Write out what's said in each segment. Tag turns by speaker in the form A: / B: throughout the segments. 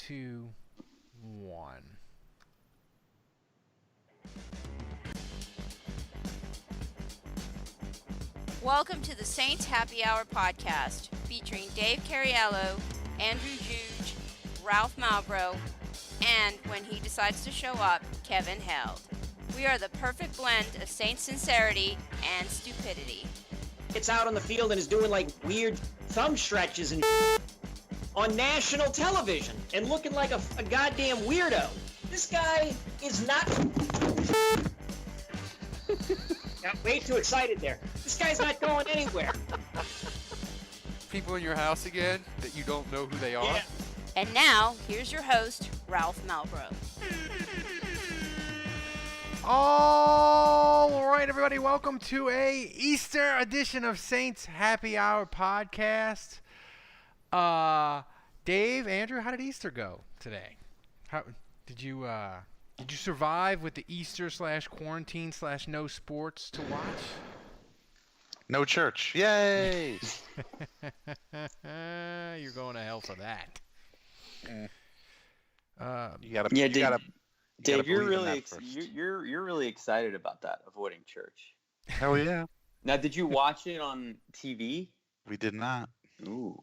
A: 2, 1.
B: Welcome to the Saints Happy Hour podcast, featuring Dave Cariello, Andrew Juge, Ralph Malbrough, and when he decides to show up, Kevin Held. We are the perfect blend of Saints sincerity and stupidity.
C: Gets out on the field and is doing like weird thumb stretches and on national television and looking like a goddamn weirdo. This guy is not... Got way too excited there. This guy's not going anywhere.
D: People in your house again that you don't know who they are?
C: Yeah.
B: And now, here's your host, Ralph Malbrough.
A: All right, everybody, welcome to a Easter edition of Saints Happy Hour podcast. Dave, Andrew, how did Easter go today? How did you survive with the Easter /quarantine / no sports to watch?
D: No church. Yay!
A: You're going to hell for that.
D: You gotta.
E: Dave, you're really excited about that, avoiding church.
D: Hell yeah!
E: Now, did you watch it on TV?
D: We did not.
E: Ooh.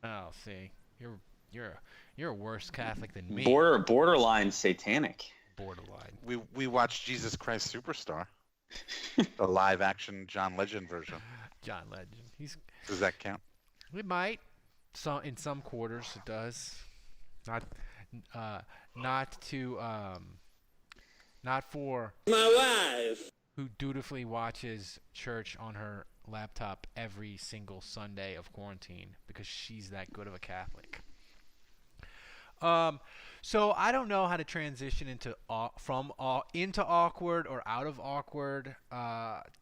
A: Oh, see, you're a worse Catholic than me.
E: Borderline satanic.
A: Borderline.
D: We watched Jesus Christ Superstar, the live action John Legend version.
A: John Legend.
D: Does that count?
A: It might. In some quarters, it does. Not for
C: My wife.
A: who dutifully watches church on her laptop every single Sunday of quarantine because she's that good of a Catholic. So I don't know how to transition into awkward or out of awkward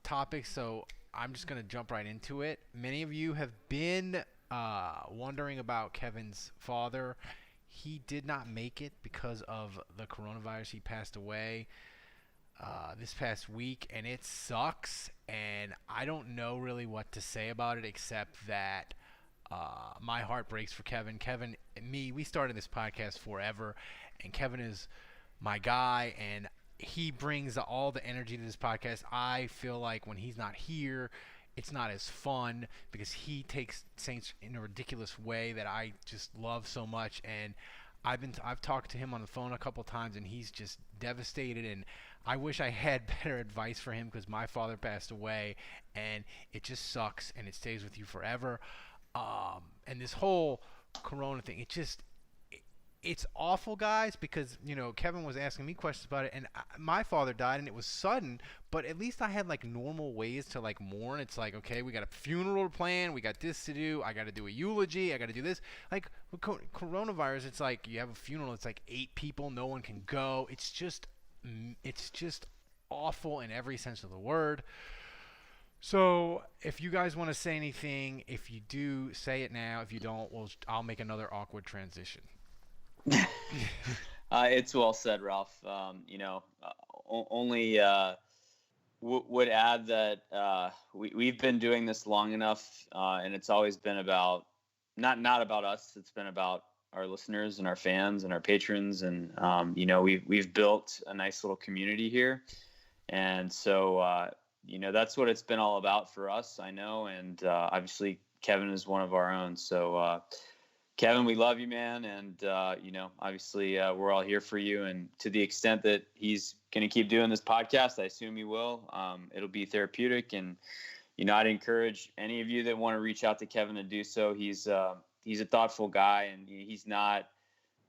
A: topics. So I'm just gonna jump right into it. Many of you have been wondering about Kevin's father. He did not make it because of the coronavirus. He passed away this past week, and it sucks. And I don't know really what to say about it except that my heart breaks for Kevin. Kevin and me, we started this podcast forever, and Kevin is my guy, and he brings all the energy to this podcast. I feel like when he's not here, it's not as fun because he takes Saints in a ridiculous way that I just love so much. And I've talked to him on the phone a couple times, and he's just devastated. And I wish I had better advice for him because my father passed away, and it just sucks, and it stays with you forever. And this whole corona thing, it's awful, guys, because, Kevin was asking me questions about it, and my father died, and it was sudden, but at least I had, normal ways to, mourn. It's like, okay, we got a funeral plan, we got this to do, I got to do a eulogy, I got to do this. Like, with coronavirus, it's like you have a funeral, it's like 8 people, no one can go. It's just awful in every sense of the word. So, if you guys want to say anything, if you do, say it now. If you don't, I'll make another awkward transition.
E: It's well said, Ralph. Only would add that we've been doing this long enough, and it's always been about not about us. It's been about our listeners and our fans and our patrons, and we've built a nice little community here, and so that's what it's been all about for us. I know, and obviously Kevin is one of our own. So. Kevin, we love you, man, and obviously we're all here for you. And to the extent that he's going to keep doing this podcast, I assume he will. It'll be therapeutic, and I'd encourage any of you that want to reach out to Kevin to do so. He's a thoughtful guy, and he's not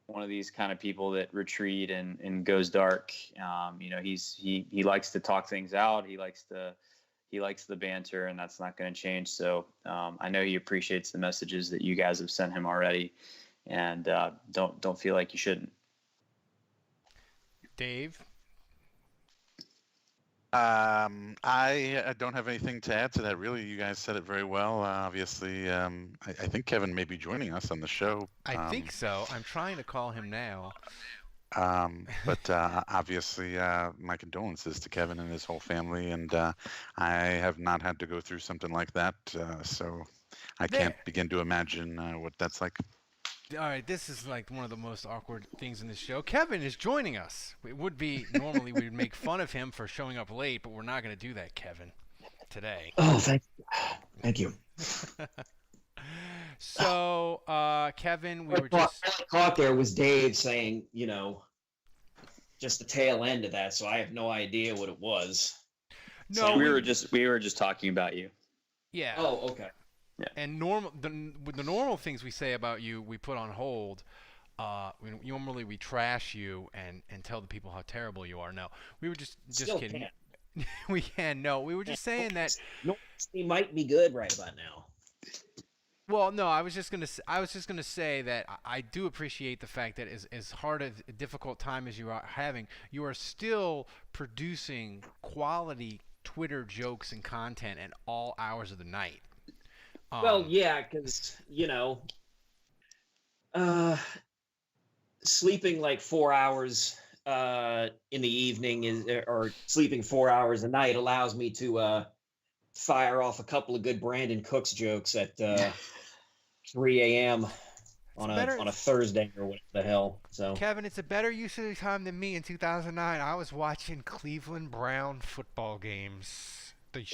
E: one of these kind of people that retreat and goes dark. He likes to talk things out. He likes the banter, and that's not going to change. So I know he appreciates the messages that you guys have sent him already, and don't feel like you shouldn't.
A: Dave?
D: I don't have anything to add to that, really. You guys said it very well. Obviously, I think Kevin may be joining us on the show.
A: I think so. I'm trying to call him now.
D: But obviously, my condolences to Kevin and his whole family, and I have not had to go through something like that, so I can't begin to imagine what that's like.
A: All right, this is like one of the most awkward things in this show. Kevin is joining us. It would be normally we would make fun of him for showing up late, but we're not going to do that, Kevin, today.
C: Oh, thank you.
A: So, Kevin, we were
C: All
A: just
C: I caught there was Dave saying, just the tail end of that, so I have no idea what it was.
A: no.
E: we were just talking about you.
A: Yeah.
C: Oh, okay.
A: And the normal things we say about you, we put on hold. Normally we trash you and tell the people how terrible you are. No, we were just
C: Still
A: kidding.
C: can't.
A: We can. No, we were just saying that.
C: He might be good right about now.
A: Well, no, I was just gonna say that I do appreciate the fact that as hard a difficult time as you are having, you are still producing quality Twitter jokes and content at all hours of the night.
C: Well, yeah, because sleeping like 4 hours in the evening or sleeping 4 hours a night allows me to fire off a couple of good Brandin Cooks jokes at 3 a.m. on a Thursday or whatever the hell. So
A: Kevin, it's a better use of your time than me in 2009. I was watching Cleveland Brown football games.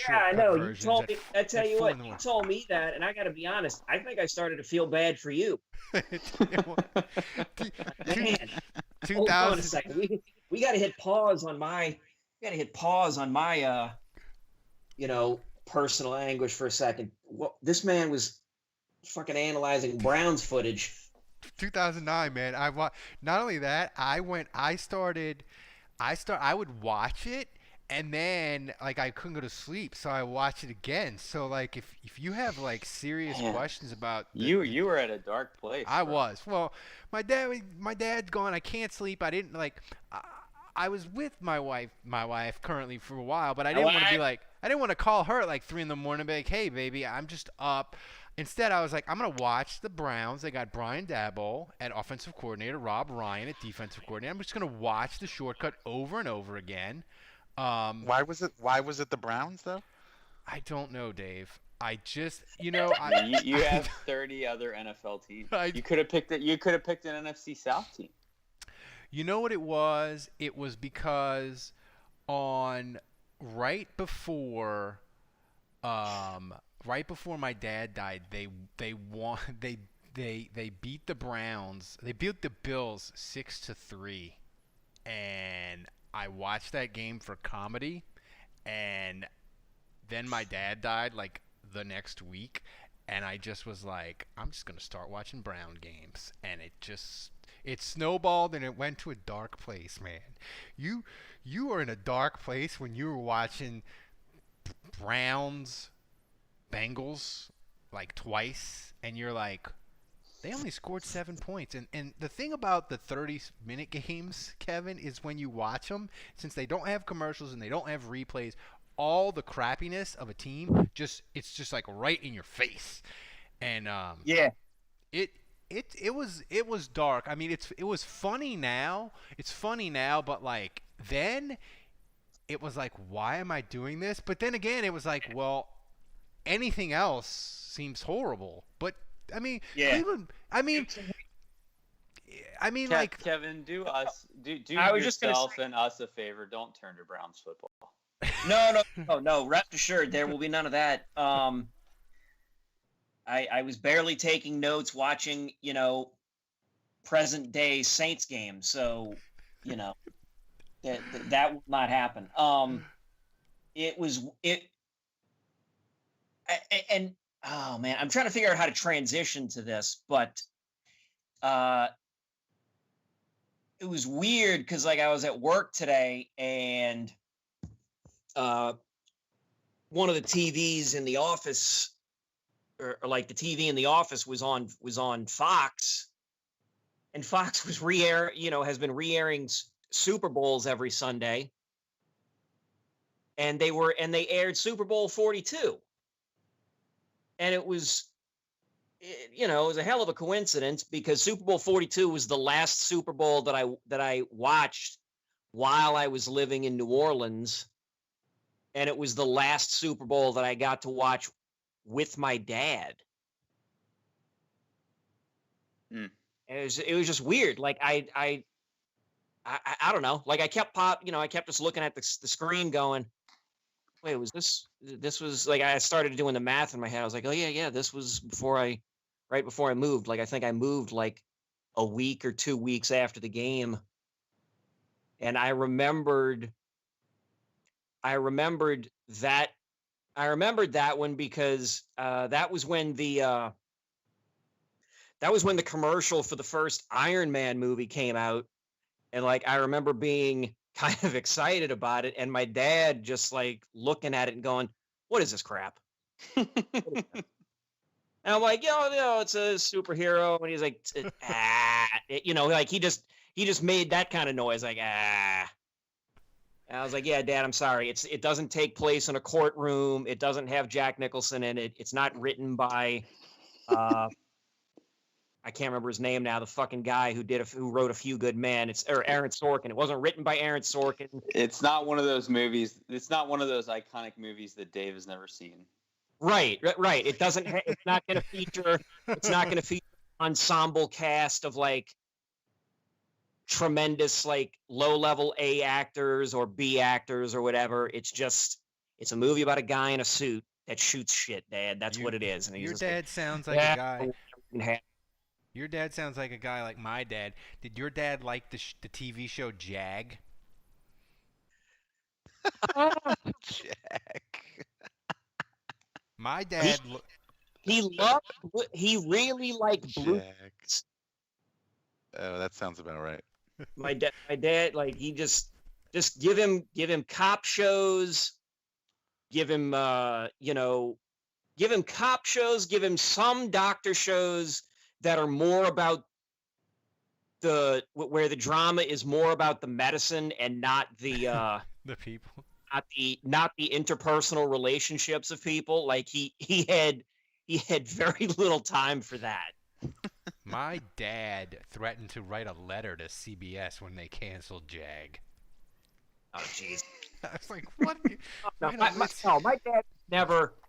C: Yeah, I know. You told me. I tell you what, you told me that, and I got to be honest. I think I started to feel bad for you. Man, hold on a second. We got to hit pause on my. We got to hit pause on my. Personal anguish for a second. Well, this man was fucking analyzing Browns footage.
A: 2009, man. Not only that. I would watch it. And then, like, I couldn't go to sleep, so I watched it again. So, like, if you have like serious questions about
E: you were at a dark place.
A: I was. Well, my dad's gone. I can't sleep. I didn't like. I was with my wife currently for a while, but I didn't want to be like. I didn't want to call her at like 3 a.m. and be like, "Hey, baby, I'm just up." Instead, I was like, "I'm gonna watch the Browns. They got Brian Daboll at offensive coordinator, Rob Ryan at defensive coordinator. I'm just gonna watch the shortcut over and over again."
D: Why was it the Browns though?
A: I don't know, Dave. I just, you
E: have 30 other NFL teams. You could have picked it. You could have picked an NFC South team.
A: You know what it was? It was because right before my dad died, they beat the Browns. They beat the Bills 6-3, and I watched that game for comedy, and then my dad died like the next week, and I just was like, I'm just going to start watching Brown games, and it snowballed, and it went to a dark place, man. You were in a dark place when you were watching Browns Bengals like twice, and you're like, they only scored 7 points. And the thing about the 30-minute games, Kevin, is when you watch them, since they don't have commercials and they don't have replays, all the crappiness of a team it's just like right in your face. And it was dark. I mean, it was funny now. It's funny now, but like then it was like, why am I doing this? But then again, it was like, well, anything else seems horrible. But I mean, Cleveland. I mean, like
E: Kevin, do
C: I was
E: yourself and us a favor. Don't turn to Browns football.
C: No. Rest assured, there will be none of that. I was barely taking notes, watching present day Saints games, so that will not happen. Oh man, I'm trying to figure out how to transition to this, but it was weird because like I was at work today and one of the TVs in the office, or like the TV in the office was on Fox, and Fox was has been re-airing Super Bowls every Sunday, and they aired Super Bowl 42. And it was a hell of a coincidence because Super Bowl 42 was the last Super Bowl that I watched while I was living in New Orleans, and it was the last Super Bowl that I got to watch with my dad. It was just weird. Like I don't know. Like I kept I kept just looking at the screen going, wait, this was like, I started doing the math in my head. I was like, oh yeah, this was right before I moved. Like I think I moved like a week or 2 weeks after the game. And I remembered that one because that was when the commercial for the first Iron Man movie came out. And like, I remember being kind of excited about it. And my dad just like looking at it and going, what is this crap? And I'm like, it's a superhero. And he's like, like he just made that kind of noise. Like, ah. And I was like, yeah, Dad, I'm sorry. It doesn't take place in a courtroom. It doesn't have Jack Nicholson in it. It's not written by, I can't remember his name now. The fucking guy who wrote A Few Good Men. It's Aaron Sorkin. It wasn't written by Aaron Sorkin.
E: It's not one of those movies. It's not one of those iconic movies that Dave has never seen.
C: Right. It doesn't. It's not going to feature. It's not going to feature an ensemble cast of like tremendous like low-level A actors or B actors or whatever. It's a movie about a guy in a suit that shoots shit, Dad. That's what it is. And
A: your dad sounds like a guy.
C: Yeah.
A: Your dad sounds like a guy like my dad. Did your dad like the TV show Jag?
D: Jag.
A: My dad.
C: He really liked Blue.
D: Oh, that sounds about right.
C: My dad, like he just give him cop shows, give him cop shows, give him some doctor shows that are more about where the drama is more about the medicine and not the
A: the people,
C: not the interpersonal relationships of people. Like he had very little time for that.
A: My dad threatened to write a letter to CBS when they canceled Jag.
C: Oh jeez.
A: I was like, what?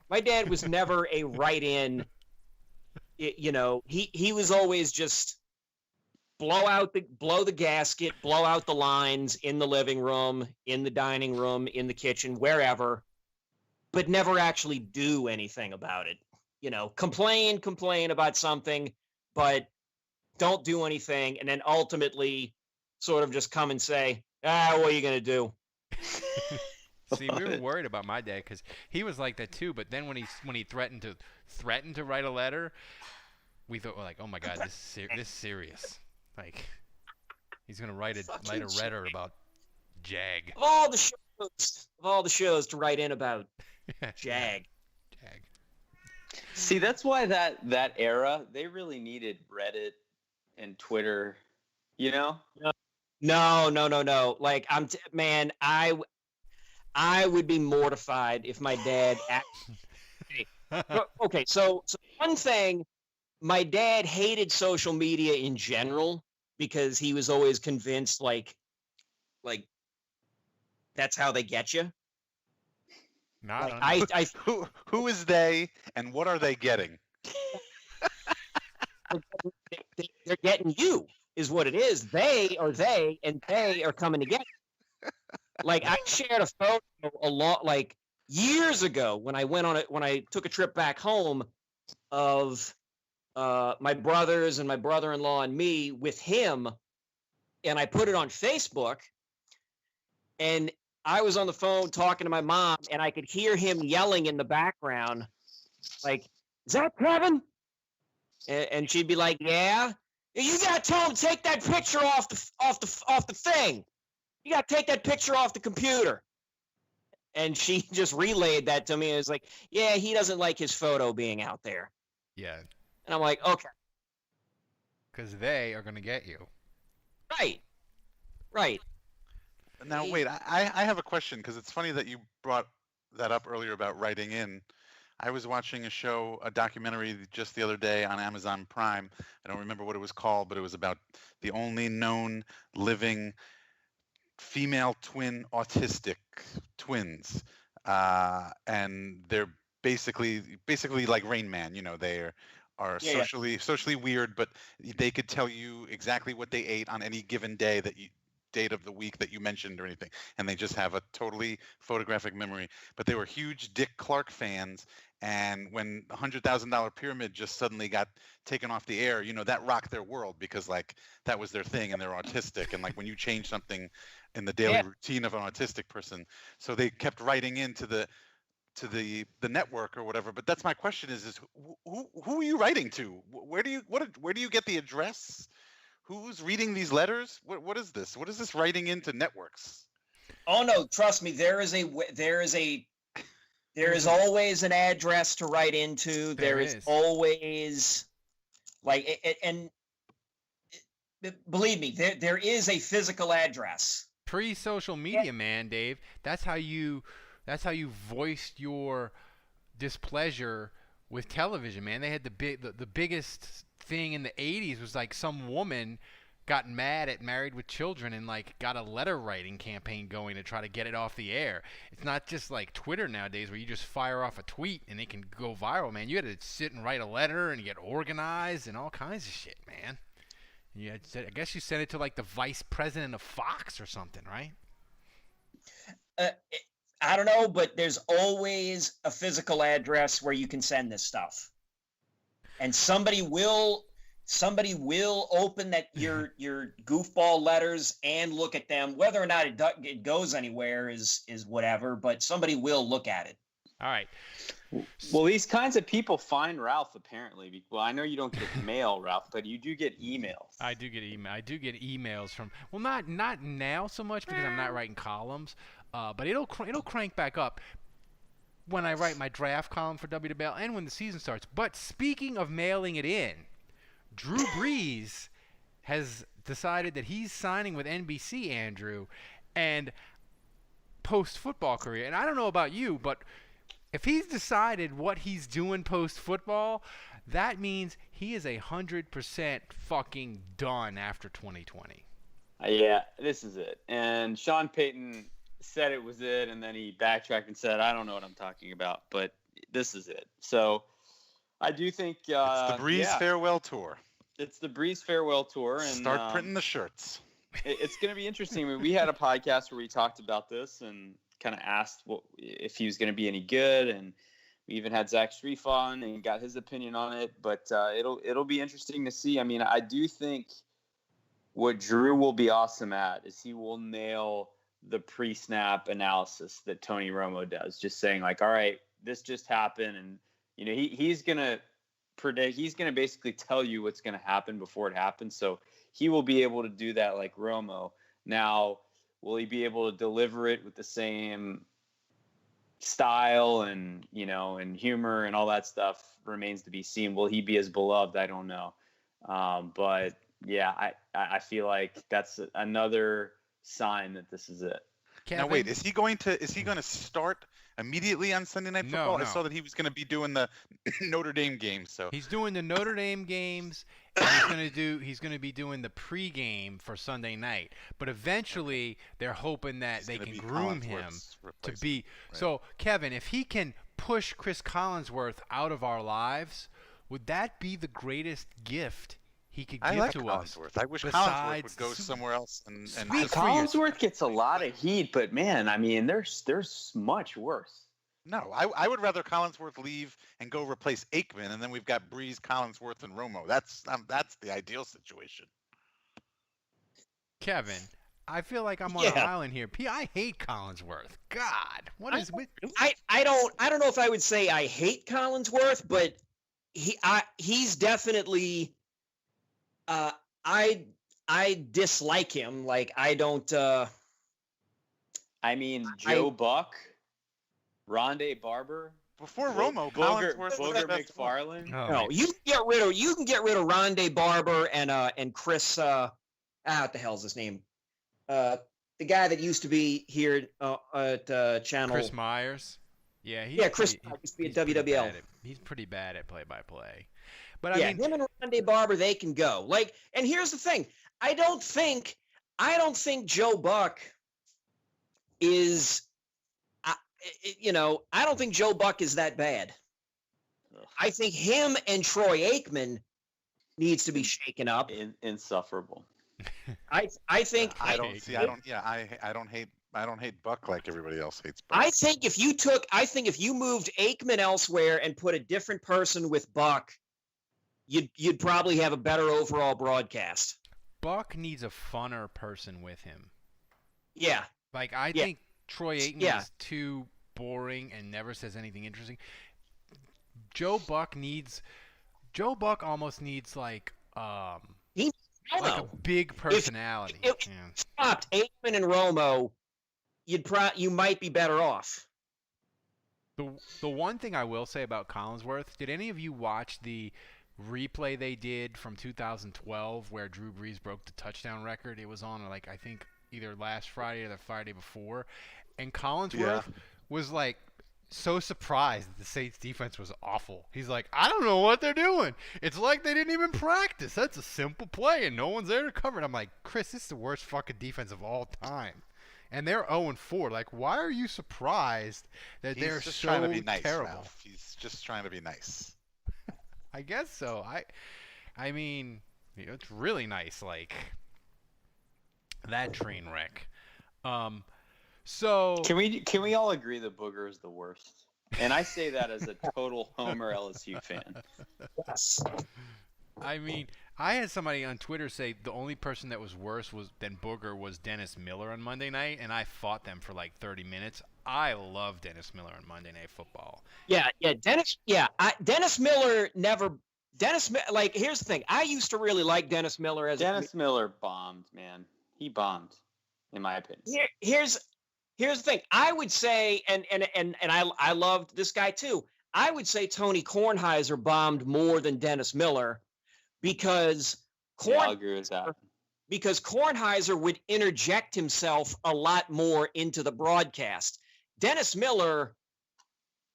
C: My dad was never a write-in. He was always just blow the gasket, blow out the lines in the living room, in the dining room, in the kitchen, wherever, but never actually do anything about it. Complain about something, but don't do anything. And then ultimately sort of just come and say, what are you going to do?
A: See, we were worried about my dad because he was like that too. But then when he threatened to write a letter, we thought, like, oh my God, this is serious. Like, he's gonna write a letter about Jag.
C: Of all the shows to write in about, Jag.
E: See, that's why that era, they really needed Reddit and Twitter.
C: No. Like I would be mortified if my dad. Okay, so one thing, my dad hated social media in general because he was always convinced like that's how they get you.
D: Who is they and what are they getting?
C: They're getting you is what it is. They are coming to get you. Like I shared a photo like years ago when I took a trip back home of my brothers and my brother-in-law and me with him, and I put it on Facebook, and I was on the phone talking to my mom, and I could hear him yelling in the background, like, "Is that Kevin?" And she'd be like, "Yeah." "You gotta tell him to take that picture off the thing. You gotta take that picture off the computer." And she just relayed that to me. It was like, "Yeah, he doesn't like his photo being out there."
A: Yeah.
C: And I'm like, okay.
A: Because they are gonna get you.
C: Right.
D: Now, wait, I have a question because it's funny that you brought that up earlier about writing in. I was watching a documentary just the other day on Amazon Prime. I don't remember what it was called, but it was about the only known living female twin autistic twins. And they're basically like Rain Man, they're are
C: Yeah.
D: socially weird, but they could tell you exactly what they ate on any given day date of the week that you mentioned or anything, and they just have a totally photographic memory. But they were huge Dick Clark fans, and when $100,000 Pyramid just suddenly got taken off the air, that rocked their world, because like that was their thing, and they're autistic, and like when you change something in the daily
C: Yeah.
D: routine of an autistic person, so they kept writing into the network or whatever. But that's my question: is who are you writing to? Where do you get the address? Who's reading these letters? What is this? What is this writing into networks?
C: Oh no, trust me. There is always an address to write into. There is always and believe me, there is a physical address.
A: Pre-social media, man, Dave. That's how you voiced your displeasure with television, man. They had the biggest thing in the 80s was like some woman got mad at Married with Children and like got a letter writing campaign going to try to get it off the air. It's not just like Twitter nowadays where you just fire off a tweet and it can go viral, man. You had to sit and write a letter and get organized and all kinds of shit, man. Yeah, I guess you sent it to like the vice president of Fox or something, right?
C: I don't know, but there's always a physical address where you can send this stuff, and somebody will open that your goofball letters and look at them. Whether or not it goes anywhere is whatever, but somebody will look at it.
A: All right.
E: Well, these kinds of people find Ralph, apparently. Well, I know you don't get mail, Ralph, but you do get emails.
A: I do get emails from, well, not now so much because I'm not writing columns, but it'll crank back up when I write my draft column for WWL and when the season starts. But speaking of mailing it in, Drew Brees has decided that he's signing with NBC, Andrew, and post-football career. And I don't know about you, but if he's decided what he's doing post-football, that means he is 100% fucking done after 2020.
E: Yeah, this is it. And Sean Payton said it was it, and then he backtracked and said, I don't know what I'm talking about, but this is it. So I do think
D: it's the Brees farewell tour.
E: It's the Brees farewell tour. And
D: start printing the shirts.
E: It's going to be interesting. I mean, we had a podcast where we talked about this and kind of asked if he was going to be any good, and we even had Zach Strief on and got his opinion on it. But it'll be interesting to see. I mean, I do think what Drew will be awesome at is he will nail the pre-snap analysis that Tony Romo does, just saying like, all right, this just happened, and he's going to predict, he's going to basically tell you what's going to happen before it happens. So he will be able to do that like Romo. Now, will he be able to deliver it with the same style and humor and all that stuff remains to be seen. Will he be as beloved? I don't know. But yeah, I feel like that's another sign that this is it.
A: Kevin?
D: Now wait, is he going to start immediately on Sunday Night Football?
A: No.
D: I saw that he was going to be doing the Notre Dame games. So
A: he's doing the Notre Dame games, and he's going to be doing the pregame for Sunday night. But eventually, they're hoping that they can groom him to be. Right. So Kevin, if he can push Chris Collinsworth out of our lives, would that be the greatest gift he could give to us?
D: I wish Collinsworth would go somewhere else. And
E: Collinsworth gets a lot of heat, but man, I mean, there's much worse.
D: No, I would rather Collinsworth leave and go replace Aikman, and then we've got Brees, Collinsworth, and Romo. That's the ideal situation.
A: Kevin, I feel like I'm on an island here. I hate Collinsworth. God, what is with?
C: I don't know if I would say I hate Collinsworth, but he's definitely. I dislike him. Like I don't.
E: I mean, Joe Buck, Rondé Barber,
D: before Romo,
E: Booger McFarland.
C: Oh, no, you can get rid of Rondé Barber and Chris. What the hell's his name? The guy that used to be here at Channel.
A: Chris Myers. Yeah,
C: Chris Myers used to be at WWL.
A: He's pretty bad at play-by-play. But
C: I mean, him and Rondé Barber, they can go. Like, and here's the thing: I don't think Joe Buck is, I don't think Joe Buck is that bad. I think him and Troy Aikman needs to be shaken up.
E: Insufferable.
C: I think
D: I don't hate Buck like everybody else hates Buck.
C: I think if you moved Aikman elsewhere and put a different person with Buck, you'd probably have a better overall broadcast.
A: Buck needs a funner person with him.
C: Yeah.
A: Like, I think Troy Aikman is too boring and never says anything interesting. Joe Buck almost needs like a big personality.
C: If stopped Aikman and Romo, you might be better off.
A: The one thing I will say about Collinsworth, did any of you watch the replay they did from 2012 where Drew Brees broke the touchdown record? It was on, like, I think either last Friday or the Friday before, and Collinsworth was like so surprised that the Saints defense was awful. He's like, I don't know what they're doing. It's like they didn't even practice. That's a simple play and no one's there to cover it. I'm like, Chris, this is the worst fucking defense of all time. And they're 0-4. Like, why are you surprised that they're
D: just
A: so
D: trying to be nice,
A: terrible?
D: Ralph. He's just trying to be nice.
A: I guess so. I mean, it's really nice, like that train wreck. So
E: can we all agree that Booger is the worst? And I say that as a total Homer LSU fan.
C: Yes.
A: I mean, I had somebody on Twitter say the only person that was worse than Booger was Dennis Miller on Monday night, and I fought them for like 30 minutes. I love Dennis Miller on Monday Night Football.
C: Dennis Miller never. Like, here's the thing. I used to really like Dennis Miller
E: Miller bombed, man. He bombed, in my opinion.
C: Here's the thing. I would say, and I loved this guy too. I would say Tony Kornheiser bombed more than Dennis Miller because
E: I agree with that.
C: Because Kornheiser would interject himself a lot more into the broadcast. Dennis Miller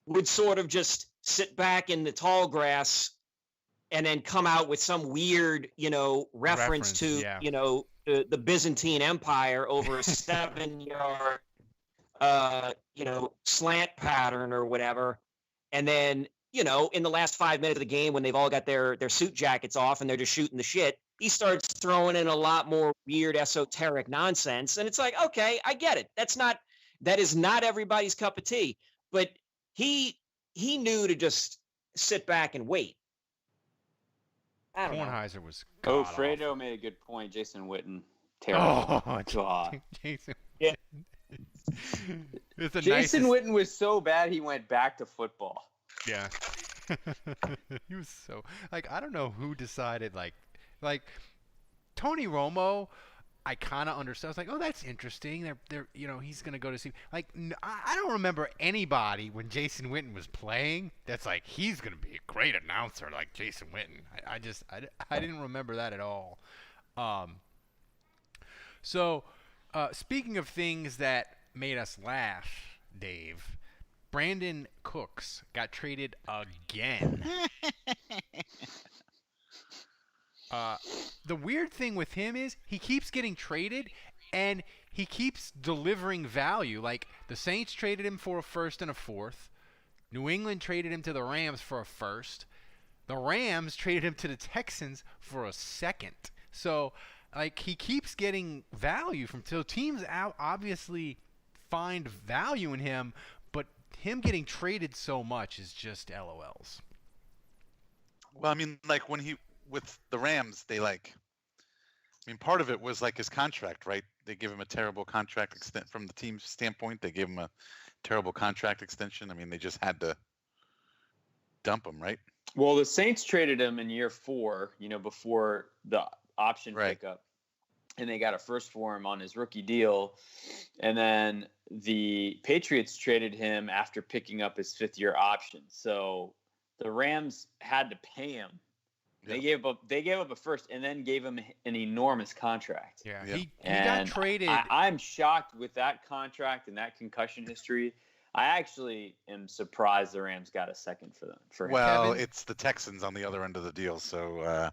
C: would sort of just sit back in the tall grass and then come out with some weird, reference to, the Byzantine Empire over a 7-yard, slant pattern or whatever. And then, in the last 5 minutes of the game, when they've all got their suit jackets off and they're just shooting the shit, he starts throwing in a lot more weird esoteric nonsense. And it's like, okay, I get it. That is not everybody's cup of tea, but he knew to just sit back and wait.
A: Kornheiser was
E: Fredo made a good point. Jason Witten, terrible.
A: Oh, God. Jason.
C: Yeah.
E: Jason Witten was so bad he went back to football.
A: Yeah. He was so, like, I don't know who decided, like Tony Romo, I kind of understand. I was like, oh, that's interesting. They're he's going to go to see. Like, I don't remember anybody when Jason Witten was playing that's like, he's going to be a great announcer like Jason Witten. I didn't remember that at all. So, speaking of things that made us laugh, Dave, Brandin Cooks got traded again. The weird thing with him is he keeps getting traded and he keeps delivering value. Like, the Saints traded him for a first and a fourth. New England traded him to the Rams for a first. The Rams traded him to the Texans for a second. So, like, he keeps getting value so teams obviously find value in him, but him getting traded so much is just LOLs.
D: Well, I mean, like, with the Rams, part of it was like his contract, right? They give him a terrible contract extent from the team's standpoint. They gave him a terrible contract extension. I mean, they just had to dump him, right?
E: Well, the Saints traded him in year 4, before the option pickup, and they got a first for him on his rookie deal. And then the Patriots traded him after picking up his 5th-year option. So the Rams had to pay him. They gave up a first and then gave him an enormous contract.
A: Yeah. He got traded.
E: I'm shocked with that contract and that concussion history. I actually am surprised the Rams got a second for him.
D: Well, it's the Texans on the other end of the deal, so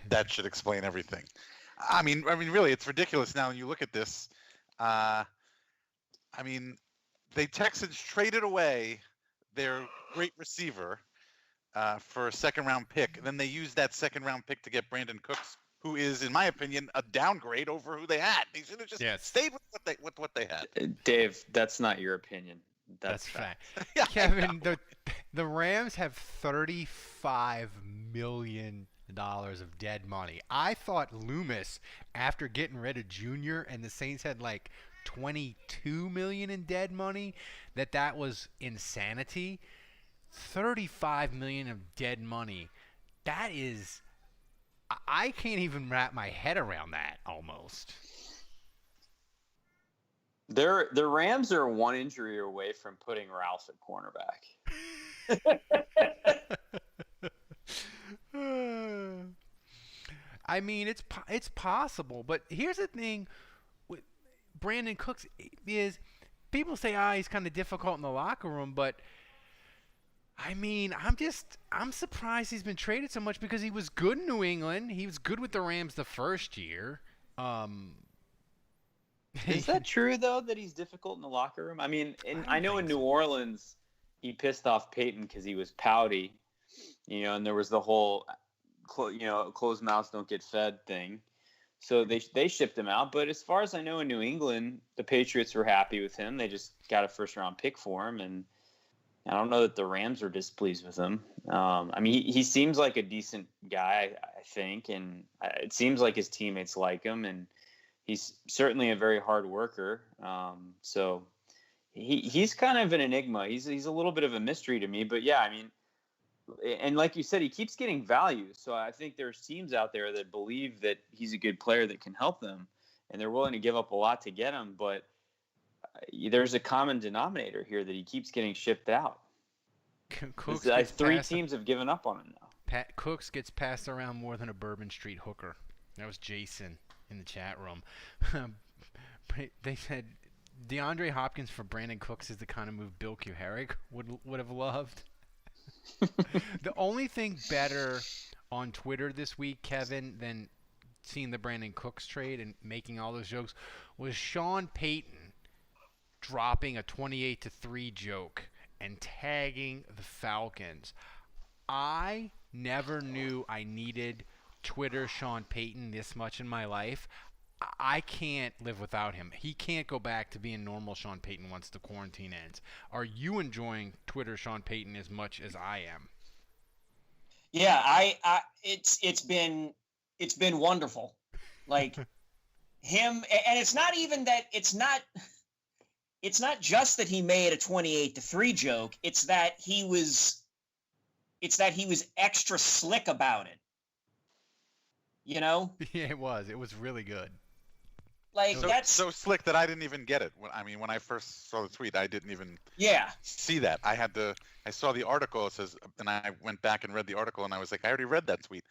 D: that should explain everything. I mean, really, it's ridiculous now when you look at this. The Texans traded away their great receiver for a second-round pick. Then they used that second-round pick to get Brandin Cooks, who is, in my opinion, a downgrade over who they had. They should have just stayed with what they had.
E: Dave, that's not your opinion.
A: That's fact.
D: Yeah,
A: Kevin, the Rams have $35 million of dead money. I thought Loomis, after getting rid of Junior, and the Saints had like $22 million in dead money, that was insanity. $35 million of dead money. That is, I can't even wrap my head around that almost.
E: The Rams are one injury away from putting Ralph at cornerback.
A: I mean, it's possible, but here's the thing with Brandin Cooks is people say, he's kind of difficult in the locker room, but I mean, I'm surprised he's been traded so much because he was good in New England. He was good with the Rams the first year.
E: Is that true, though, that he's difficult in the locker room? I mean, I know in New Orleans, he pissed off Peyton because he was pouty, and there was the whole, closed mouths don't get fed thing. So they shipped him out. But as far as I know, in New England, the Patriots were happy with him. They just got a first-round pick for him, and I don't know that the Rams are displeased with him. I mean, he seems like a decent guy, I think, and it seems like his teammates like him, and he's certainly a very hard worker. So he's kind of an enigma. He's a little bit of a mystery to me. But, yeah, I mean, and like you said, he keeps getting value. So I think there's teams out there that believe that he's a good player that can help them, and they're willing to give up a lot to get him. But there's a common denominator here that he keeps getting shipped out.
A: Cooks
E: three teams have given up on him now.
A: Cooks gets passed around more than a Bourbon Street hooker. That was Jason in the chat room. They said DeAndre Hopkins for Brandin Cooks is the kind of move Bill Kuharich would have loved. The only thing better on Twitter this week, Kevin, than seeing the Brandin Cooks trade and making all those jokes was Sean Payton dropping a 28-3 joke and tagging the Falcons. I never knew I needed Twitter Sean Payton this much in my life. I can't live without him. He can't go back to being normal Sean Payton once the quarantine ends. Are you enjoying Twitter Sean Payton as much as I am?
C: Yeah, it's been wonderful. Like him, and it's not even that it's not just that he made a 28-3 joke. It's that he was extra slick about it.
A: Yeah, it was. It was really good.
C: Like that's
D: so slick that I didn't even get it. When I first saw the tweet, I didn't even see that. I saw the article. It says, and I went back and read the article, and I was like, I already read that tweet,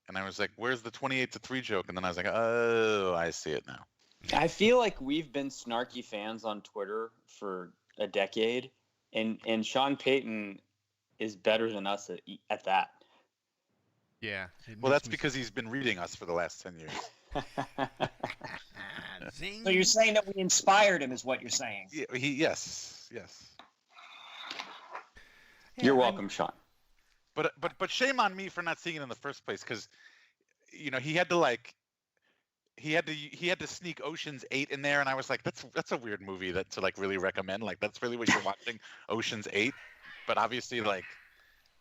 D: and I was like, where's the 28-3 joke? And then I was like, oh, I see it now.
E: I feel like we've been snarky fans on Twitter for a decade, and Sean Payton is better than us at that.
A: Yeah.
D: Well, that's because he's been reading us for the last 10 years.
C: So you're saying that we inspired him, is what you're saying?
D: Yeah, yes.
E: You're welcome, Sean.
D: But shame on me for not seeing it in the first place, because he had to sneak Ocean's 8 in there, and I was like, that's a weird movie to like really recommend. Like, that's really what you're watching, Ocean's 8. But obviously, like,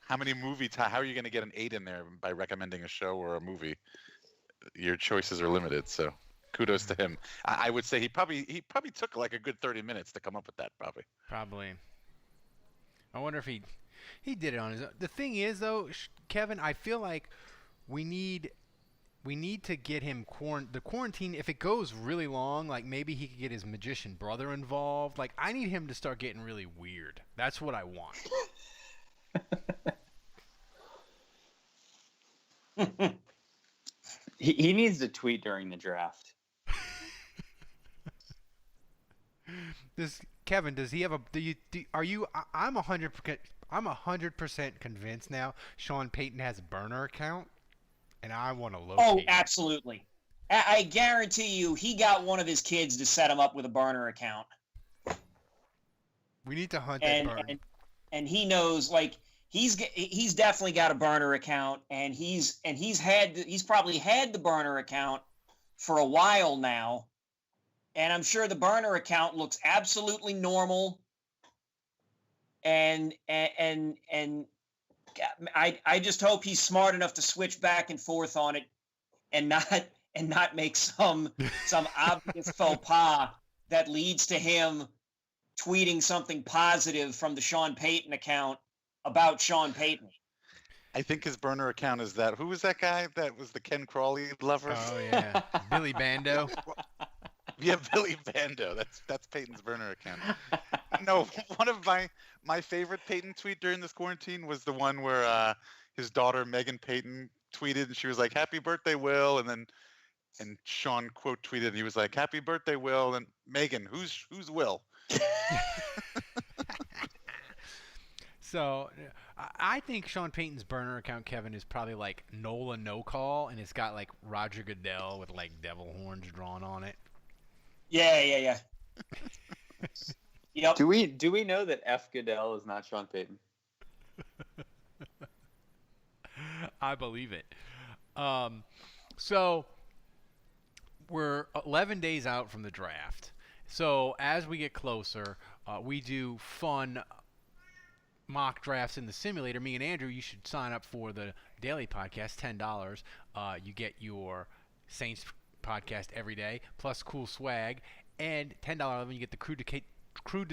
D: how are you going to get an 8 in there by recommending a show or a movie? Your choices are limited, so kudos to him. I would say he probably took like a good 30 minutes to come up with that, probably.
A: I wonder if he did it on his own. The thing is, though, Kevin, I feel like we need to get him the quarantine. If it goes really long, like maybe he could get his magician brother involved. Like, I need him to start getting really weird. That's what I want.
E: He needs to tweet during the draft.
A: Kevin, does he have I'm 100% convinced now Sean Payton has a burner account, and I want to locate
C: Oh,
A: him.
C: absolutely. I guarantee you he got one of his kids to set him up with a burner account.
A: We need to hunt that burner.
C: And he knows, like, he's definitely got a burner account, and he's probably had the burner account for a while now, and I'm sure the burner account looks absolutely normal. And I just hope he's smart enough to switch back and forth on it, and not make some obvious faux pas that leads to him tweeting something positive from the Sean Payton account about Sean Payton.
D: I think his burner account is that. Who was that guy that was the Ken Crawley lover?
A: Oh yeah, Billy Bando.
D: Yeah, Billy Bando. That's Peyton's burner account. No, one of my favorite Peyton tweet during this quarantine was the one where his daughter Megan Peyton tweeted, and she was like, "Happy birthday, Will," and Sean quote tweeted, and he was like, "Happy birthday, Will," and Megan, who's Will?
A: So I think Sean Payton's burner account, Kevin, is probably like Nola No Call, and it's got like Roger Goodell with like devil horns drawn on it.
C: Yeah. Yep.
E: Do we know that F. Goodell is not Sean Payton?
A: I believe it. So we're 11 days out from the draft. So as we get closer, we do fun mock drafts in the simulator. Me and Andrew, you should sign up for the daily podcast, $10. You get your Saints podcast every day, plus cool swag, and $10 you get the Crew to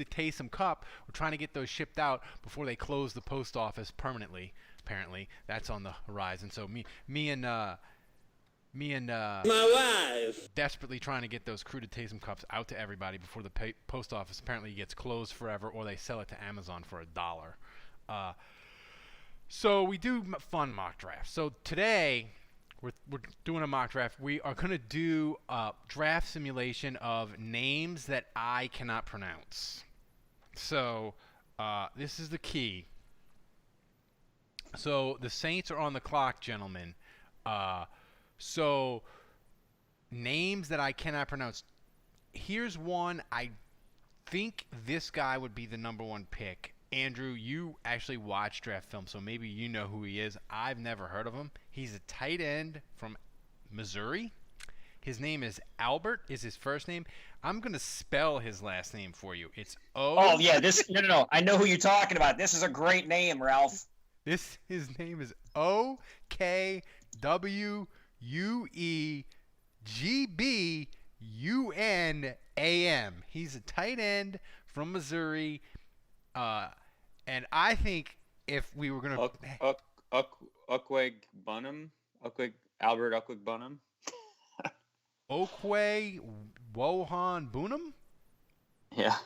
A: Taysom Cup. We're trying to get those shipped out before they close the post office permanently. Apparently, that's on the horizon. So me and my wife desperately trying to get those Crew to Taysom Cups out to everybody before the post office apparently gets closed forever, or they sell it to Amazon for $1. So we do fun mock drafts. So today we're doing a mock draft. We are going to do a draft simulation of names that I cannot pronounce. So this is the key. So the Saints are on the clock, gentlemen. So names that I cannot pronounce. Here's one. I think this guy would be the number one pick. Andrew, you actually watch draft film, so maybe you know who he is. I've never heard of him. He's a tight end from Missouri. His name is Albert, is his first name. I'm going to spell his last name for you. It's O.
C: Oh, yeah. No. I know who you're talking about. This is a great name, Ralph.
A: His name is OKWUEGBUNAM. He's a tight end from Missouri. And I think if we were going to...
E: Albert Uckwig Bunham?
A: Okwe Wohan Bunham?
E: Yeah.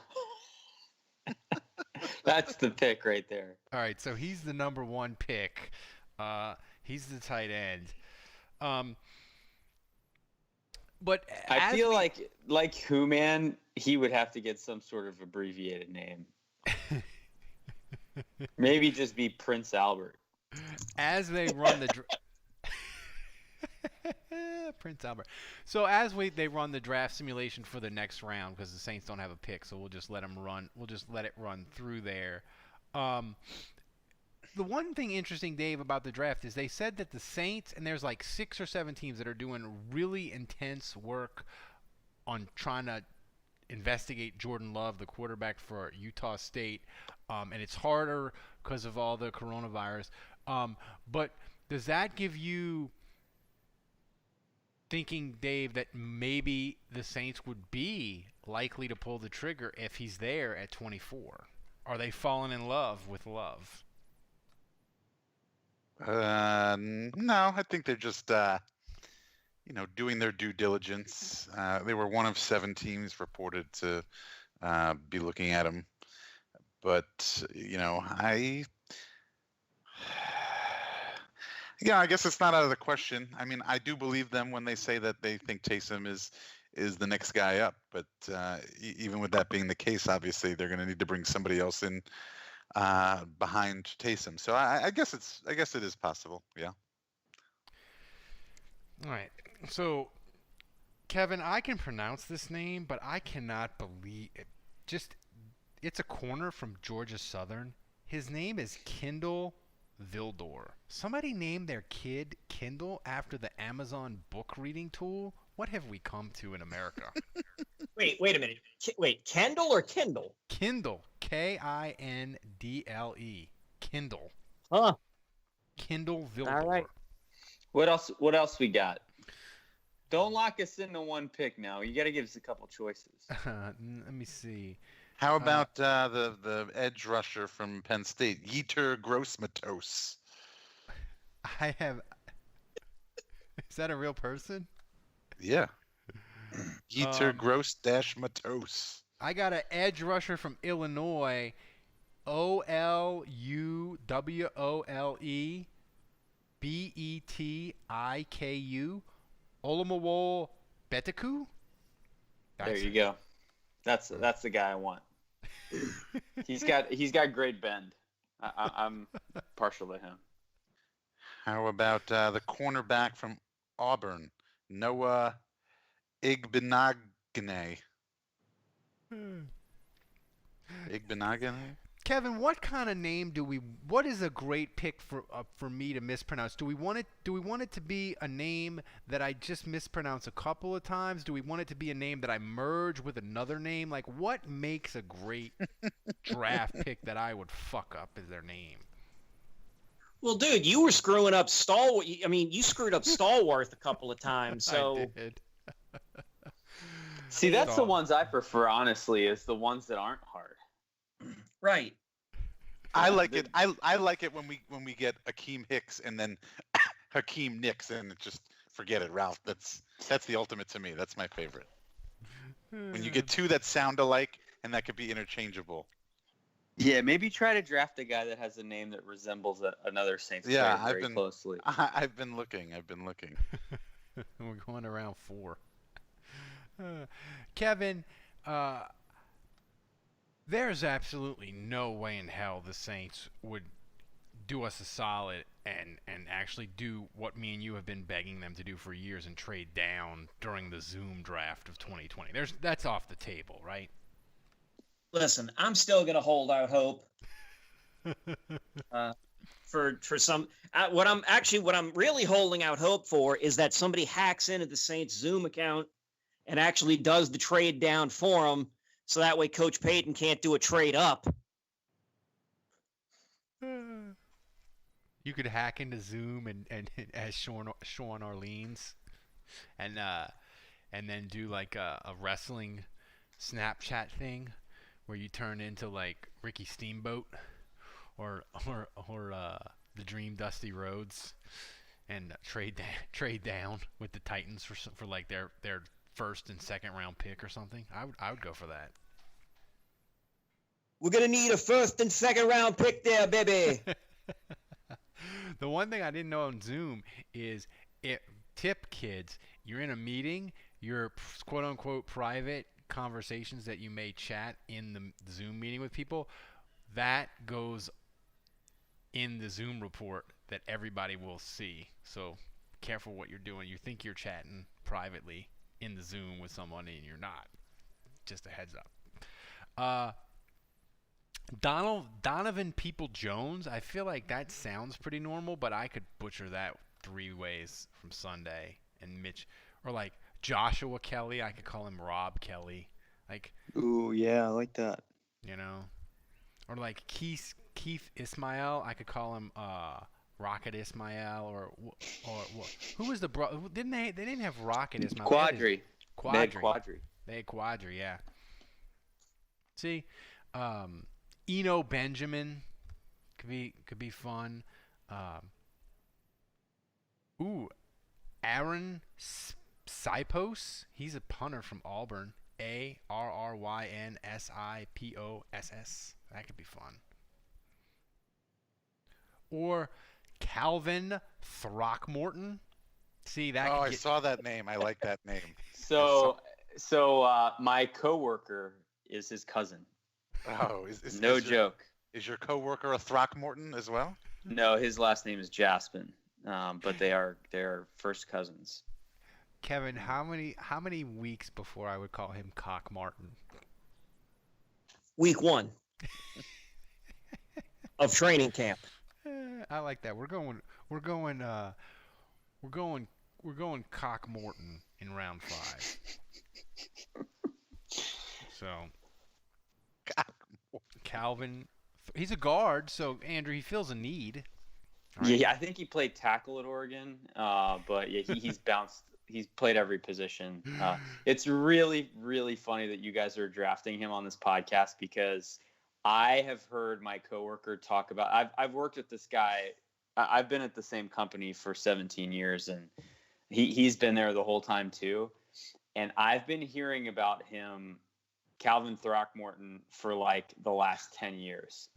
E: That's the pick right there.
A: All right, so he's the number one pick. He's the tight end. But
E: I feel like Who-Man, he would have to get some sort of abbreviated name. Maybe just be Prince Albert.
A: As they run the Prince Albert. So as they run the draft simulation for the next round, because the Saints don't have a pick, so we'll just let them run. We'll just let it run through there. The one thing interesting, Dave, about the draft is they said that the Saints, and there's like 6 or 7 teams that are doing really intense work on trying to investigate Jordan Love, the quarterback for Utah State, and it's harder because of all the coronavirus. But does that give you thinking, Dave, that maybe the Saints would be likely to pull the trigger if he's there at 24? Are they falling in love with Love?
D: No, I think they're just doing their due diligence. They were one of 7 teams reported to be looking at him, but I guess it's not out of the question. I mean, I do believe them when they say that they think Taysom is the next guy up. But even with that being the case, obviously they're going to need to bring somebody else in behind Taysom. So I guess it is possible. Yeah.
A: All right. So, Kevin, I can pronounce this name, but I cannot believe it. It's a corner from Georgia Southern. His name is Kendall Vildor. Somebody named their kid Kindle after the Amazon book reading tool. What have we come to in America?
C: Wait a minute. Wait, Kendall or Kindle?
A: Kindle. Kindle. Kindle.
C: Huh.
A: Kindle Vildor.
C: All right.
E: What else we got? Don't lock us into one pick now. You got to give us a couple choices.
A: Let me see.
D: How about the edge rusher from Penn State, Yetur Grossmatos?
A: I have. Is that a real person?
D: Yeah. Yetur Gross-Matos.
A: I got an edge rusher from Illinois, Oluwabetiku, Olumawole Betiku.
E: There you go. That's the guy I want. He's got great bend. I'm partial to him.
D: How about the cornerback from Auburn, Noah Igbinoghene? Igbinoghene?
A: Kevin, what kind of name what is a great pick for me to mispronounce? Do we want it to be a name that I just mispronounce a couple of times? Do we want it to be a name that I merge with another name? Like, what makes a great draft pick that I would fuck up as their name?
C: Well, dude, you were screwing up Stalwart. I mean, you screwed up Stallworth a couple of times. So
A: I did.
E: See, that's the ones I prefer, honestly, is the ones that aren't hard.
C: right.
D: I like it. I like it when we get Akeem Hicks and then Hakeem Nicks and just forget it, Ralph. That's the ultimate to me. That's my favorite. When you get two that sound alike and that could be interchangeable.
E: Yeah, maybe try to draft a guy that has a name that resembles another Saints player very closely.
D: I've been looking.
A: We're going around 4. Kevin, there's absolutely no way in hell the Saints would do us a solid and actually do what me and you have been begging them to do for years and trade down during the Zoom draft of 2020. That's off the table, right?
C: Listen, I'm still going to hold out hope for some. What I'm really holding out hope for is that somebody hacks into the Saints Zoom account and actually does the trade down for them, so that way Coach Payton can't do a trade up.
A: You could hack into Zoom and as Sean Orleans, and then do like a wrestling Snapchat thing where you turn into like Ricky Steamboat or the Dream Dusty Rhodes and trade down with the Titans for like their first and second round pick or something. I would go for that.
C: We're gonna need a first and second round pick there, baby.
A: The one thing I didn't know on Zoom is tip kids. You're in a meeting, your quote unquote private conversations that you may chat in the Zoom meeting with people, that goes in the Zoom report that everybody will see. So careful what you're doing. You think you're chatting privately in the Zoom with someone and you're not. Just a heads up. Donovan People-Jones, I feel like that sounds pretty normal, but I could butcher that 3 ways from Sunday. And Mitch, or like Joshua Kelly, I could call him Rob Kelly. Like,
E: ooh, yeah, I like that.
A: You know, or like Keith Ismail, I could call him Rocket Ismail, or who was the bro? Didn't they didn't have Rocket Ismail?
E: Quadri.
A: They had
E: Quadri,
A: yeah. See, Eno Benjamin could be fun. Aaron Sipos, he's a punter from Auburn. ARRYNSIPOSS. That could be fun. Or Calvin Throckmorton. See that?
D: Oh, I saw that name. I like that name.
E: So my coworker is his cousin.
D: Oh,
E: no joke.
D: Is your coworker a Throckmorton as well?
E: No, his last name is Jaspin, but they are first cousins.
A: Kevin, how many weeks before I would call him Cock Martin?
C: Week 1 of training camp.
A: I like that. We're going Cock Morton in round 5. So Calvin, he's a guard, so Andrew, he feels a need. Right?
E: Yeah, I think he played tackle at Oregon, but yeah, he's bounced. He's played every position. It's really, really funny that you guys are drafting him on this podcast because I have heard my coworker talk about. I've worked with this guy. I've been at the same company for 17 years, and he's been there the whole time too. And I've been hearing about him, Calvin Throckmorton, for like the last 10 years.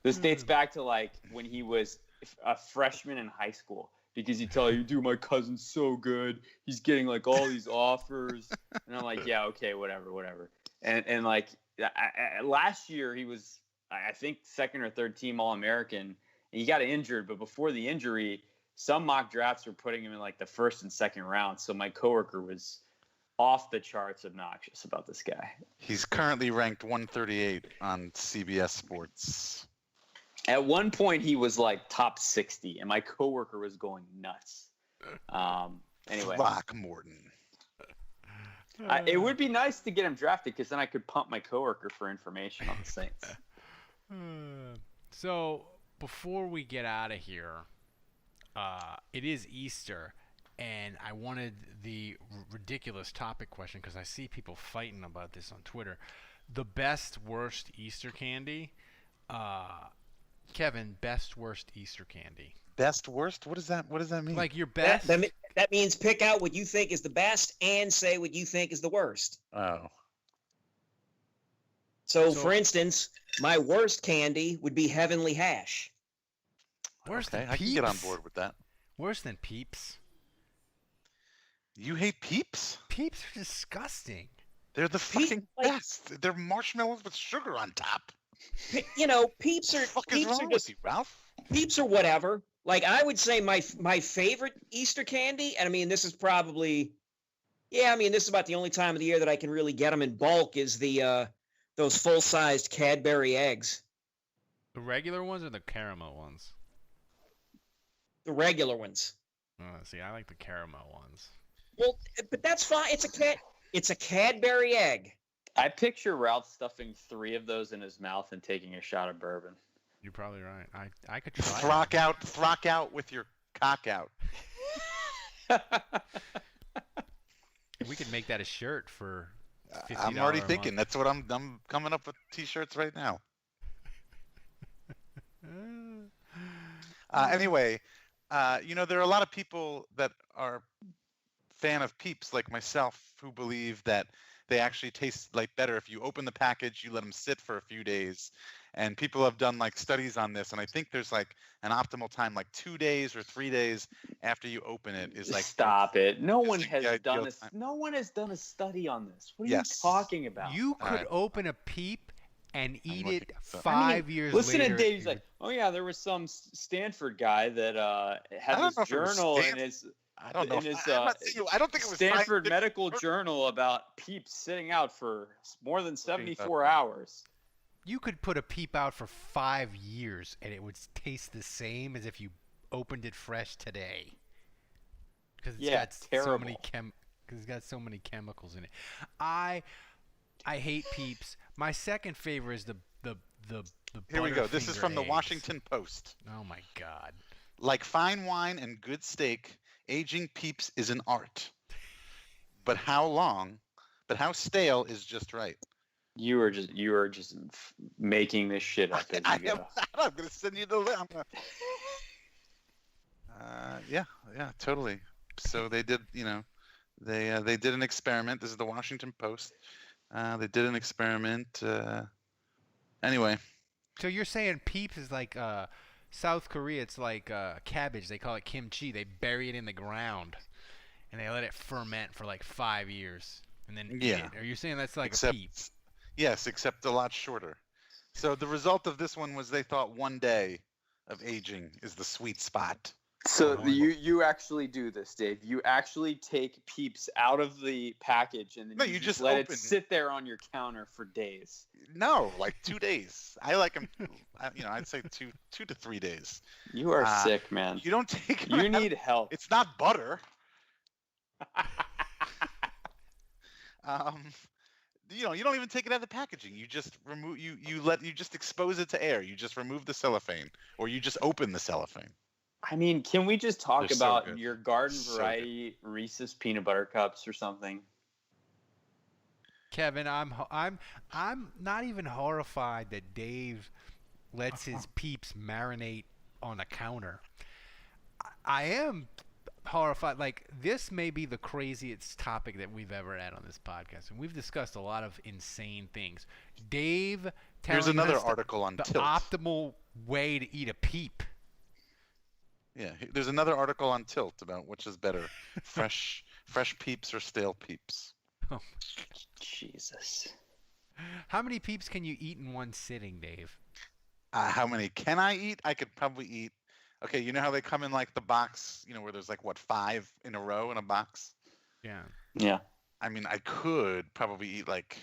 E: This dates back to like when he was a freshman in high school, because you tell you, dude, my cousin's so good. He's getting like all these offers. And I'm like, yeah, okay, whatever. And like last year he was, I think, second or third team All-American. And he got injured, but before the injury, some mock drafts were putting him in like the first and second round. So my coworker was off the charts obnoxious about this guy.
D: He's currently ranked 138 on CBS Sports.
E: At one point, he was like top 60, and my coworker was going nuts. Anyway,
D: Throckmorton.
E: It would be nice to get him drafted because then I could pump my coworker for information on the Saints.
A: So before we get out of here, it is Easter, and I wanted the ridiculous topic question because I see people fighting about this on Twitter. The best, worst Easter candy. Kevin, best, worst Easter candy.
D: Best, worst? What does that mean?
A: Like your best.
C: That means pick out what you think is the best and say what you think is the worst.
D: Oh.
C: So for instance, my worst candy would be Heavenly Hash.
A: Worse
D: Okay,
A: than
D: I
A: Peeps.
D: can get on board with that.
A: Worse than Peeps.
D: You hate Peeps?
A: Peeps are disgusting.
D: They're the fucking
C: like-
D: best. They're marshmallows with sugar on top.
C: You know, Peeps are
D: What the fuck is
C: Peeps
D: wrong
C: are
D: with
C: just
D: you, Ralph?
C: Peeps or whatever. Like I would say my favorite Easter candy, and I mean this is probably, this is about the only time of the year that I can really get them in bulk, is the those full-sized Cadbury eggs.
A: The regular ones or the caramel ones?
C: The regular ones.
A: See, I like the caramel ones.
C: Well, but that's fine. It's a Cadbury egg.
E: I picture Ralph stuffing 3 of those in his mouth and taking a shot of bourbon.
A: You're probably right. I could try.
D: Throck out with your cock out.
A: We could make that a shirt for $50
D: I'm already
A: a
D: thinking.
A: month.
D: That's what I'm coming up with t-shirts right now. Anyway, there are a lot of people that are fan of Peeps like myself who believe that they actually taste like better if you open the package, you let them sit for a few days. And people have done like studies on this, and I think there's like an optimal time, like 2 days or 3 days after you open it is like.
E: Stop it! No one
D: like
E: has
D: the
E: done
D: ideal
E: this.
D: time.
E: No one has done a study on this. What are
D: Yes.
E: you talking about?
A: You could
D: Alright.
A: open a Peep and eat
D: looking
A: it
D: this up.
A: 5 years
E: Listen
A: later.
E: to Dave. He's like, oh yeah, there was some Stanford guy that had
D: I don't
E: this
D: know if it was
E: journal in
D: Stanford.
E: his
D: I don't know.
E: in his,
D: I don't think it was
E: Stanford
D: scientific.
E: Medical Journal about Peeps sitting out for more than 74
D: that.
E: hours.
A: You could put a Peep out for 5 years and it would taste the same as if you opened it fresh today. Because it's
E: Yeah,
A: got so many
E: terrible.
A: because it's got so many chemicals in it. I hate Peeps. My second favorite is the
D: Here we go. This is
A: Butterfinger
D: from the
A: eggs.
D: Washington Post.
A: Oh my God.
D: Like fine wine and good steak, aging Peeps is an art. But how stale is just right.
E: You are just making this shit up as
D: I
E: you
D: am
E: go.
D: not. I'm going to send you the link. Yeah, totally. So they did, they did an experiment. This is the Washington Post. They did an experiment. Anyway,
A: So you're saying Peeps is like South Korea? It's like cabbage. They call it kimchi. They bury it in the ground, and they let it ferment for like 5 years, and then eat
D: Yeah.
A: it. Are you saying that's like
D: except
A: a Peep?
D: yes, except a lot shorter. So the result of this one was they thought 1 day of aging is the sweet spot.
E: So you actually do this, Dave. You actually take Peeps out of the package and then
D: you just
E: let
D: open
E: it sit there on your counter for days.
D: No, like 2 days. I like them. I'd say 2 to 3 days.
E: You are sick, man.
D: You don't take.
E: You need help.
D: It's not butter. You don't even take it out of the packaging. You just remove you just expose it to air. You just remove the cellophane, or you just open the cellophane.
E: I mean, can we just talk
D: They're
E: about
D: so good.
E: your garden
D: So
E: variety Reese's peanut butter cups or something?
A: Kevin, I'm not even horrified that Dave lets his Peeps marinate on a counter. I am horrified. Like, this may be the craziest topic that we've ever had on this podcast, and we've discussed a lot of insane things. Dave telling
D: Here's another
A: us
D: article on
A: the
D: Tilt.
A: optimal way to eat a Peep.
D: Yeah, there's another article on Tilt about which is better, fresh Peeps or stale Peeps.
A: Oh,
E: Jesus.
A: how many Peeps can you eat in one sitting, Dave?
D: How many can I eat? I could probably eat. Okay, you know how they come in like the box, where there's like 5 in a row in a box?
A: Yeah.
E: Yeah.
D: I mean, I could probably eat like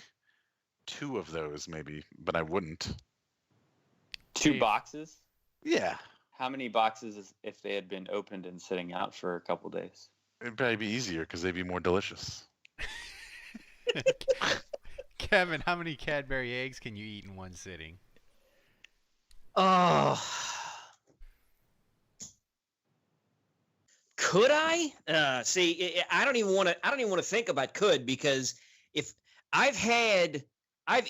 D: 2 of those maybe, but I wouldn't.
E: 2
A: Dave.
E: boxes?
D: Yeah,
E: How many boxes if they had been opened and sitting out for a couple days?
D: it'd probably be easier because they'd be more delicious.
A: Kevin, how many Cadbury eggs can you eat in one sitting?
C: Oh. Could I? See, I don't even want to think about could, because if I've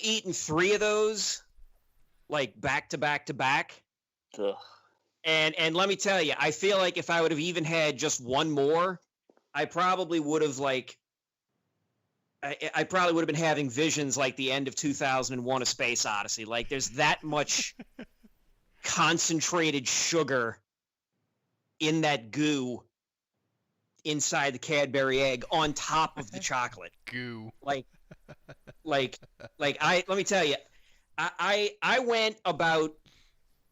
C: eaten 3 of those like back to back to back.
E: Ugh.
C: And let me tell you, I feel like if I would have even had just one more, I probably would have I probably would have been having visions like the end of 2001: A Space Odyssey. Like, there's that much concentrated sugar in that goo inside the Cadbury egg on top of the chocolate.
A: Goo.
C: Let me tell you, I went about.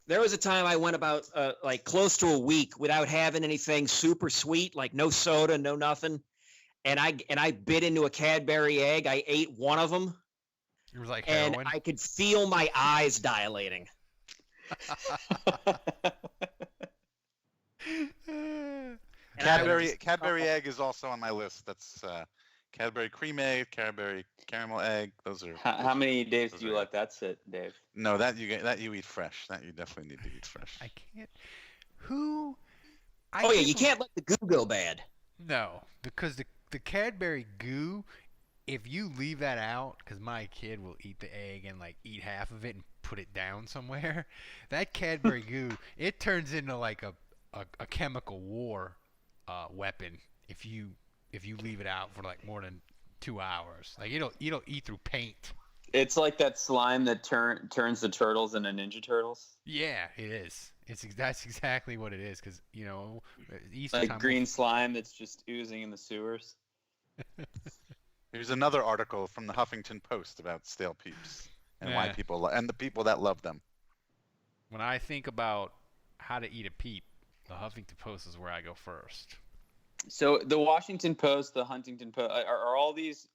C: There was a time I went about like close to a week without having anything super sweet, like no soda, no nothing. And I bit into a Cadbury egg. I ate one of them.
A: It was like
C: And
A: heroin.
C: I could feel my eyes dilating. And
D: Cadbury egg is also on my list. That's Cadbury cream egg, Cadbury caramel egg. Those are.
E: How many days do you let that sit, Dave?
D: No, that you eat fresh. That you definitely need to eat fresh.
A: I can't. Who?
C: Oh yeah, you can't let the goo go bad.
A: No, because the Cadbury goo, if you leave that out, because my kid will eat the egg and like eat half of it and put it down somewhere, that Cadbury goo, it turns into like a chemical war weapon if you leave it out for like more than 2 hours. Like it'll eat through paint.
E: It's like that slime that turns the turtles into Ninja Turtles.
A: Yeah, it is. That's exactly what it is, because Easter
E: Like
A: time
E: green slime that's just oozing in the sewers.
D: Here's another article from the Huffington Post about stale Peeps and why
A: Yeah.
D: people and the people that love them.
A: When I think about how to eat a Peep, the Huffington Post is where I go first.
E: So the Washington Post, the Huntington Post, are all these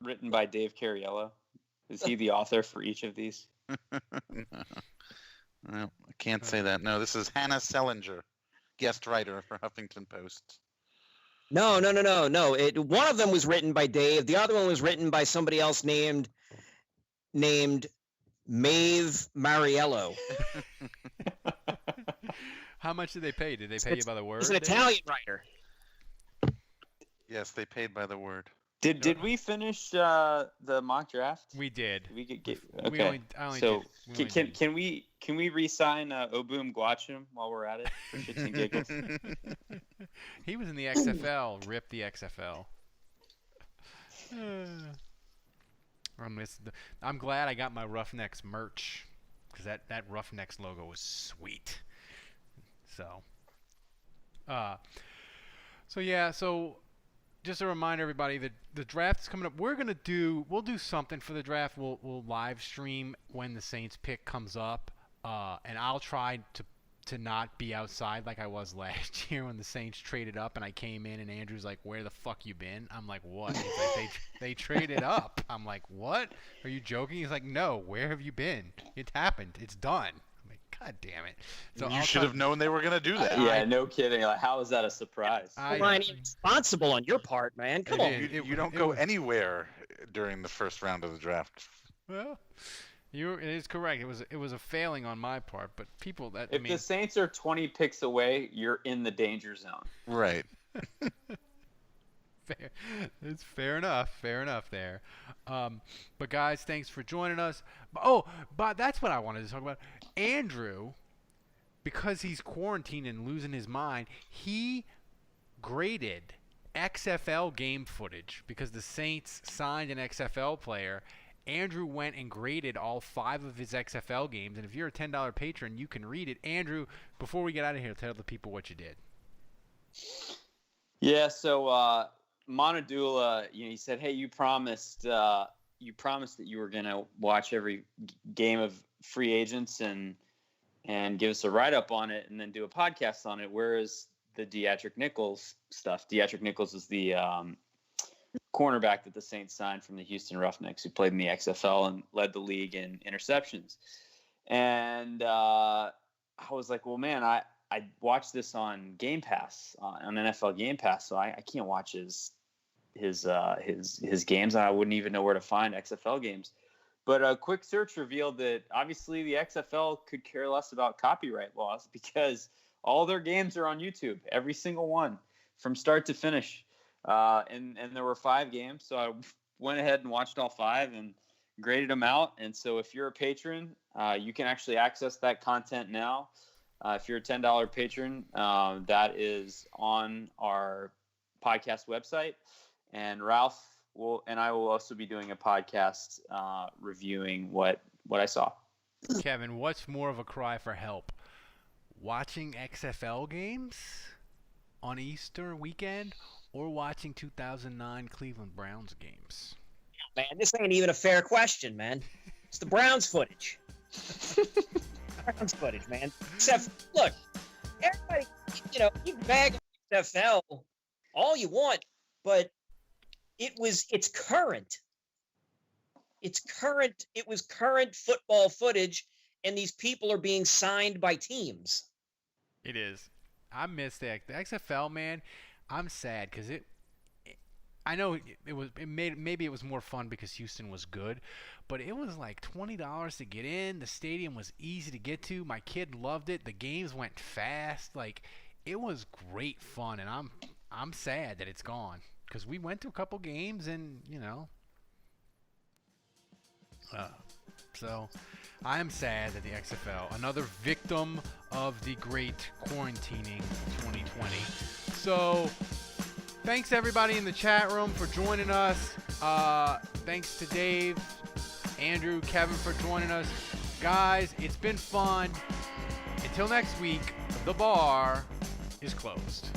E: written by Dave Cariello? Is he the author for each of these?
D: Well, I can't say that. No, this is Hannah Selinger, guest writer for Huffington Post.
C: No. One of them was written by Dave. The other one was written by somebody else named Maeve Mariello.
A: How much did they pay? Did they pay you by the word?
C: He's an
A: Dave?
C: Italian writer.
D: Yes, they paid by the word.
E: Did we finish the mock draft?
A: We did.
E: Did we get
A: We
E: okay?
A: I only
E: So
A: did. We only did.
E: can we re-sign Obum Gwacham while we're at it for shits and giggles?
A: He was in the XFL. Rip the XFL. I'm glad I got my Roughnecks merch, because that Roughnecks logo was sweet. So just a reminder, everybody, that the draft is coming up. We'll do something for the draft. We'll live stream when the Saints pick comes up, and I'll try to to not be outside like I was last year when the Saints traded up and I came in and Andrew's like, "Where the fuck you been?" I'm like, "What?" He's like, they traded up. I'm like, "What? Are you joking?" He's like, "No. Where have you been? It happened. It's done." I'm like, "God damn it!" So
D: You should have known they were going to do that.
E: Yeah, no kidding. Like, how is that a surprise?
C: Ryan, irresponsible on your part, man. Come on.
D: You don't go anywhere during the first round of the draft.
A: Well, it is correct. It was a failing on my part, but people that
E: if the Saints are 20 picks away, you're in the danger zone.
D: Right.
A: Fair. It's fair enough. Fair enough there. But guys, thanks for joining us. But that's what I wanted to talk about. Andrew, because he's quarantined and losing his mind, he graded XFL game footage because the Saints signed an XFL player. Andrew went and graded all 5 of his XFL games, and if you're a $10 patron, you can read it. Andrew, before we get out of here, tell the people what you did.
E: Yeah, so Monadula, he said, "Hey, you promised that you were gonna watch every game of free agents and give us a write up on it, and then do a podcast on it. Where is the Deatrick Nichols stuff?" Deatrick Nichols is the cornerback that the Saints signed from the Houston Roughnecks, who played in the XFL and led the league in interceptions. And I was like, well, man, I watched this on Game Pass, on NFL Game Pass, so I can't watch his games. I wouldn't even know where to find XFL games. But a quick search revealed that obviously the XFL could care less about copyright laws because all their games are on YouTube, every single one, from start to finish. And there were 5 games, so I went ahead and watched all 5 and graded them out. And so if you're a patron, you can actually access that content now. If you're a $10 patron, that is on our podcast website. And Ralph and I will also be doing a podcast reviewing what I saw.
A: Kevin, what's more of a cry for help? Watching XFL games on Easter weekend or watching 2009 Cleveland Browns games?
C: Man, this ain't even a fair question, man. It's the Browns footage. Browns footage, man. Except, look, everybody, you bag XFL all you want, but it's current. It's current. It was current football footage, and these people are being signed by teams.
A: It is. I miss the XFL, man. I'm sad because I know maybe it was more fun because Houston was good, but it was like $20 to get in. The stadium was easy to get to. My kid loved it. The games went fast. Like, it was great fun, and I'm sad that it's gone because we went to a couple games and so I am sad that the XFL, another victim of the great quarantining of 2020. So thanks everybody in the chat room for joining us. Thanks to Dave, Andrew, Kevin for joining us. Guys, it's been fun. Until next week, the bar is closed.